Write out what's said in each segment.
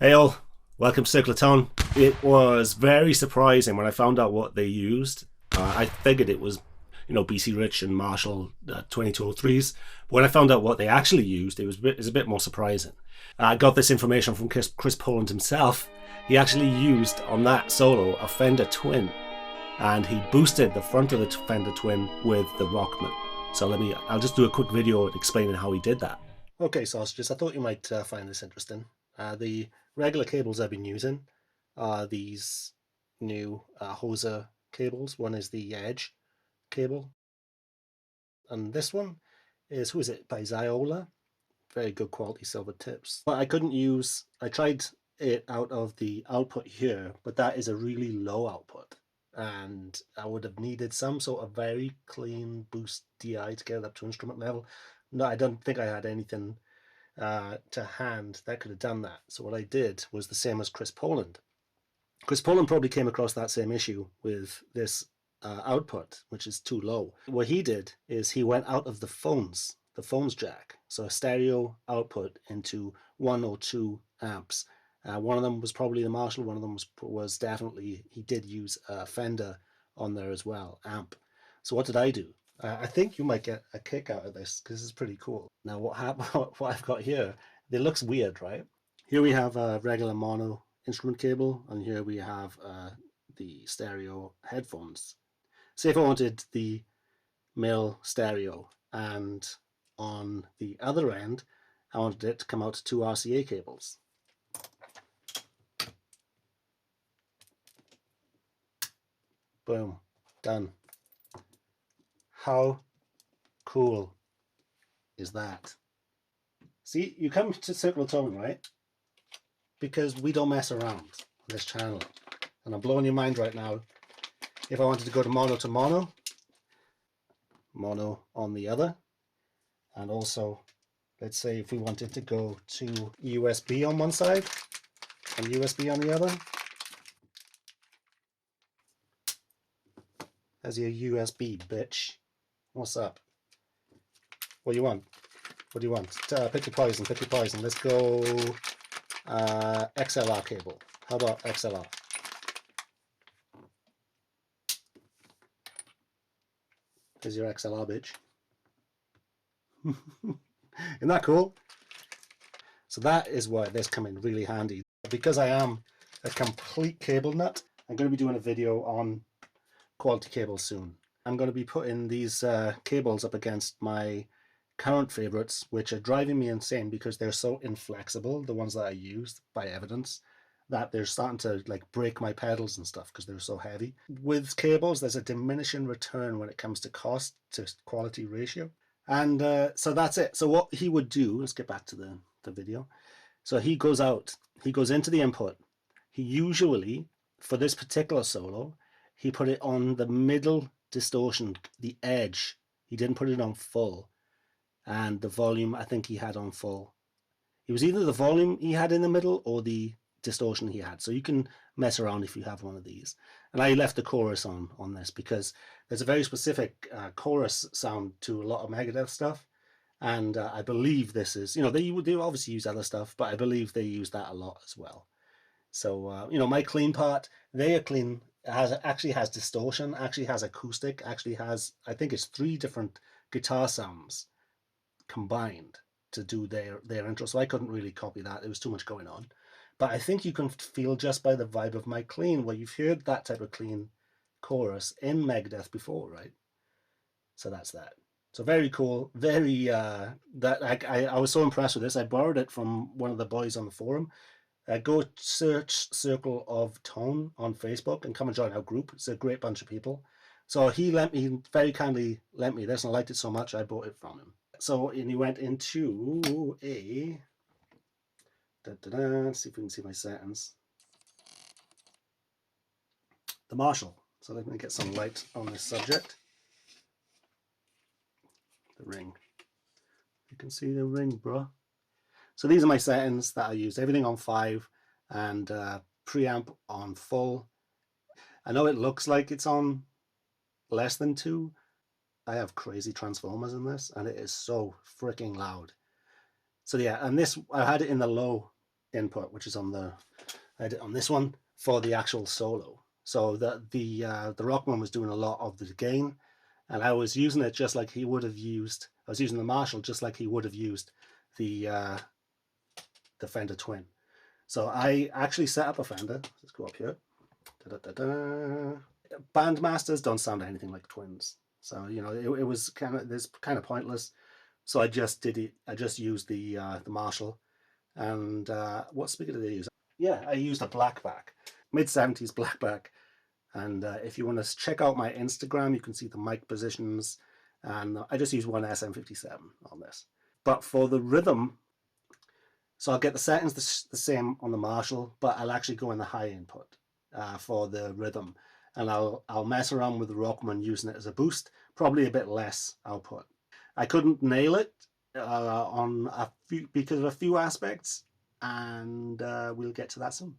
Hey all, welcome to Circle of Tone. It was very surprising when I found out what they used. I figured it was, BC Rich and Marshall 2203s. But when I found out what they actually used, it was a bit more surprising. I got this information from Chris Poland himself. He actually used on that solo a Fender Twin, and he boosted the front of the Fender Twin with the Rockman. So I'll just do a quick video explaining how he did that. Okay, sausages, I thought you might find this interesting. The regular cables I've been using are these new Hoser cables. One is the Edge cable, and this one is, who is it, by Ziola. Very good quality silver tips. But I tried it out of the output here, but that is a really low output, and I would have needed some sort of very clean boost DI to get it up to instrument level. No, I don't think I had anything to hand that could have done that. So what I did was the same as Chris Poland. Chris Poland probably came across that same issue with this output, which is too low. What he did is he went out of the phones jack, so a stereo output into 1 or 2 amps. One of them was probably the Marshall, one of them was definitely, he did use a Fender on there as well, amp. So what did I do? I think you might get a kick out of this because it's pretty cool. Now what I've got here, it looks weird, right? Here we have a regular mono instrument cable, and here we have the stereo headphones. Say if I wanted the male stereo, and on the other end I wanted it to come out to 2 RCA cables. Boom, done. How cool is that? See, you come to Circle of Tone, right? Because we don't mess around on this channel. And I'm blowing your mind right now. If I wanted to go to mono, mono on the other. And also, let's say if we wanted to go to USB on one side and USB on the other. There's your USB, bitch. What's up? What do you want? What do you want? Pick your poison, pick your poison. Let's go XLR cable. How about XLR? There's your XLR, bitch. Isn't that cool? So that is why this come in really handy. Because I am a complete cable nut, I'm going to be doing a video on quality cables soon. I'm going to be putting these cables up against my current favorites, which are driving me insane because they're so inflexible, the ones that I used by evidence, that they're starting to like break my pedals and stuff because they're so heavy. With cables, there's a diminishing return when it comes to cost to quality ratio. And so that's it. So what he would do, let's get back to the video. So he goes out, he goes into the input. He usually, for this particular solo, he put it on the middle distortion, the edge. He didn't put it on full, and the volume I think he had on full. It was either the volume he had in the middle or the distortion he had. So you can mess around if you have one of these. And I left the chorus on this because there's a very specific chorus sound to a lot of Megadeth stuff, and I believe this is, they obviously use other stuff, but I believe they use that a lot as well. So my clean part, they are clean. Actually has distortion, actually has acoustic, actually has, I think it's 3 different guitar sounds combined to do their intro. So I couldn't really copy that. There was too much going on. But I think you can feel just by the vibe of my clean, where you've heard that type of clean chorus in Megadeth before, right? So that's that. So very cool. Very, I was so impressed with this. I borrowed it from one of the boys on the forum. Go search Circle of Tone on Facebook and come and join our group. It's a great bunch of people. So he very kindly lent me this, and I liked it so much I bought it from him. So, and he went into a, let's see if we can see my settings. The Marshall. So let me get some light on this subject. The ring. You can see the ring, bro. So these are my settings that I use. Everything on 5 and preamp on full. I know it looks like it's on less than 2. I have crazy transformers in this, and it is so freaking loud. So yeah, and this, I had it in the low input, which is on the, I had it on this one for the actual solo. So the Rockman was doing a lot of the gain, and I was using it just like he would have used. I was using the Marshall just like he would have used the Fender Twin. So I actually set up a Fender. Let's go up here. Bandmasters don't sound anything like Twins, so you know it was kind of pointless. So I just did it. I just used the Marshall, and what speaker did I use? Yeah, I used a blackback, mid-70s blackback. And if you want to check out my Instagram, you can see the mic positions. And I just use one SM57 on this. But for the rhythm, so I'll get the settings the same on the Marshall, but I'll actually go in the high input for the rhythm. And I'll mess around with the Rockman using it as a boost, probably a bit less output. I couldn't nail it on because of a few aspects, and we'll get to that soon.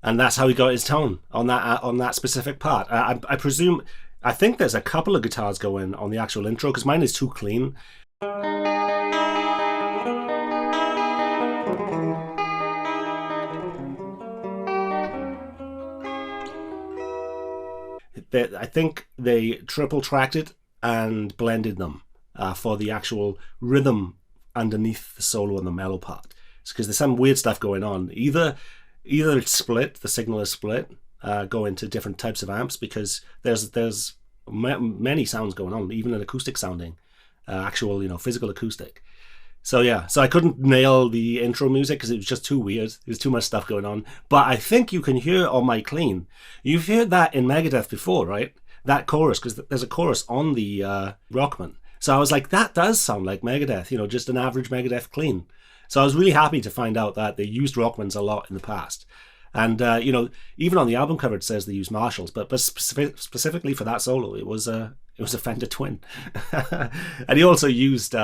And that's how he got his tone on that specific part. I presume, I think there's a couple of guitars going on the actual intro because mine is too clean. I think they triple tracked it and blended them for the actual rhythm underneath the solo and the mellow part. It's because there's some weird stuff going on. Either it's split, the signal is split, go into different types of amps because there's many sounds going on, even an acoustic sounding, actual physical acoustic. So yeah, so I couldn't nail the intro music because it was just too weird. There's too much stuff going on. But I think you can hear on my clean. You've heard that in Megadeth before, right? That chorus, because there's a chorus on the Rockman. So I was like, that does sound like Megadeth, just an average Megadeth clean. So I was really happy to find out that they used Rockmans a lot in the past. And, even on the album cover it says they use Marshalls, but specifically for that solo, it was a Fender Twin. And he also used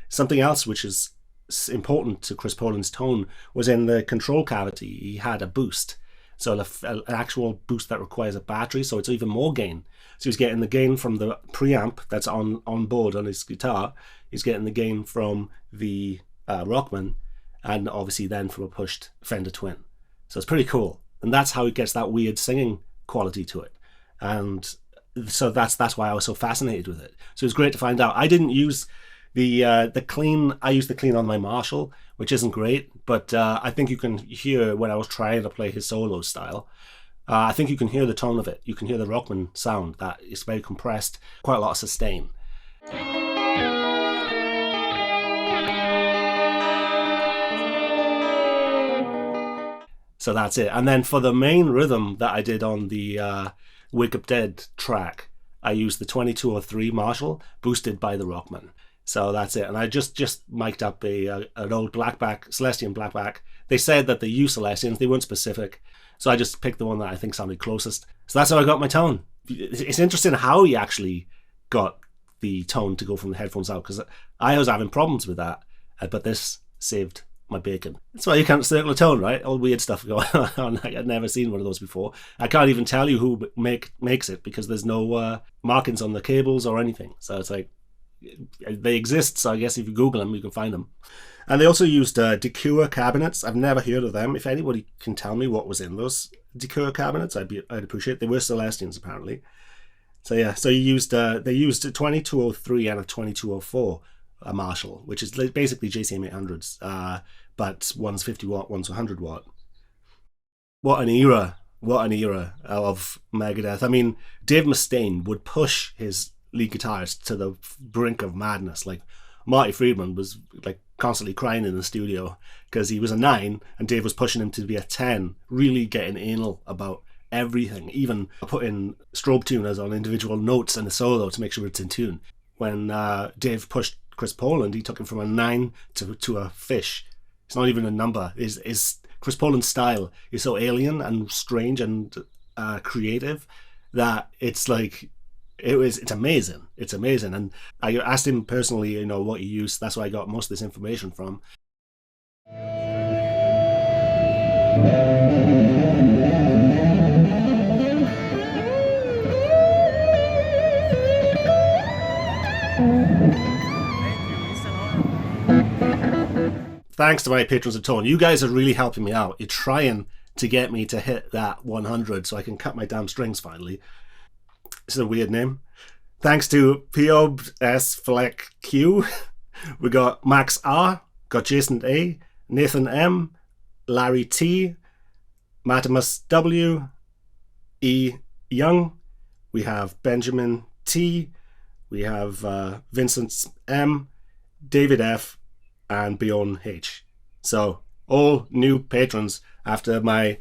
something else which is important to Chris Poland's tone was in the control cavity. He had a boost. So an actual boost that requires a battery, so it's even more gain. So he's getting the gain from the preamp that's on board on his guitar. He's getting the gain from the Rockman, and obviously then from a pushed Fender Twin. So it's pretty cool, and that's how it gets that weird singing quality to it. And so that's why I was so fascinated with it. So it was great to find out. I didn't use the clean. I used the clean on my Marshall, which isn't great, but I think you can hear when I was trying to play his solo style. I think you can hear the tone of it. You can hear the Rockman sound. That is very compressed, quite a lot of sustain. So that's it. And then for the main rhythm that I did on the Wake Up Dead track, I used the 2203 Marshall boosted by the Rockman. So that's it. And I just mic'd up an old blackback, Celestion blackback. They said that they use Celestians. They weren't specific. So I just picked the one that I think sounded closest. So that's how I got my tone. It's interesting how he actually got the tone to go from the headphones out, because I was having problems with that. But this saved my bacon. That's why you can't circle a tone, right? All weird stuff going on. I'd never seen one of those before. I can't even tell you who makes it because there's no markings on the cables or anything. So it's like, they exist, so I guess if you Google them, you can find them. And they also used Decure cabinets. I've never heard of them. If anybody can tell me what was in those Decure cabinets, I'd appreciate it. They were Celestians, apparently. So yeah, so they used a 2203 and a 2204 Marshall, which is basically JCM 800s, but one's 50 watt, one's 100 watt. What an era of Megadeth. I mean, Dave Mustaine would push his lead guitarist to the brink of madness, like, Marty Friedman was like constantly crying in the studio because he was a 9 and Dave was pushing him to be a 10, really getting anal about everything, even putting strobe tuners on individual notes and the solo to make sure it's in tune. When Dave pushed Chris Poland, he took him from a 9 to a fish. It's not even a number. Is Chris Poland's style is so alien and strange and creative that it's like it's amazing. It's amazing. And I asked him personally, you know, what he used. That's where I got most of this information from. Thanks to my patrons of Tone. You guys are really helping me out. You're trying to get me to hit that 100 so I can cut my damn strings finally. It's a weird name. Thanks to Piob S. Fleck Q. We got Max R. Got Jason A. Nathan M. Larry T. Matimus W. E. Young. We have Benjamin T. We have Vincent M. David F. and Bjorn H. So all new patrons after my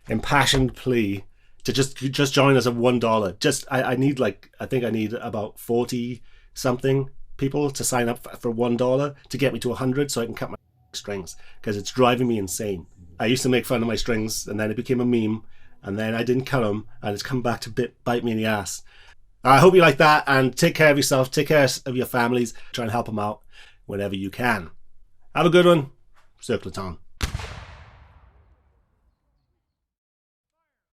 impassioned plea to just join us at $1. I need I think I need about 40 something people to sign up for $1 to get me to 100 so I can cut my strings, because it's driving me insane. I used to make fun of my strings and then it became a meme and then I didn't cut them and it's come back to bite me in the ass. I hope you like that, and take care of yourself, take care of your families, try and help them out whenever you can. Have a good one. Circle it on.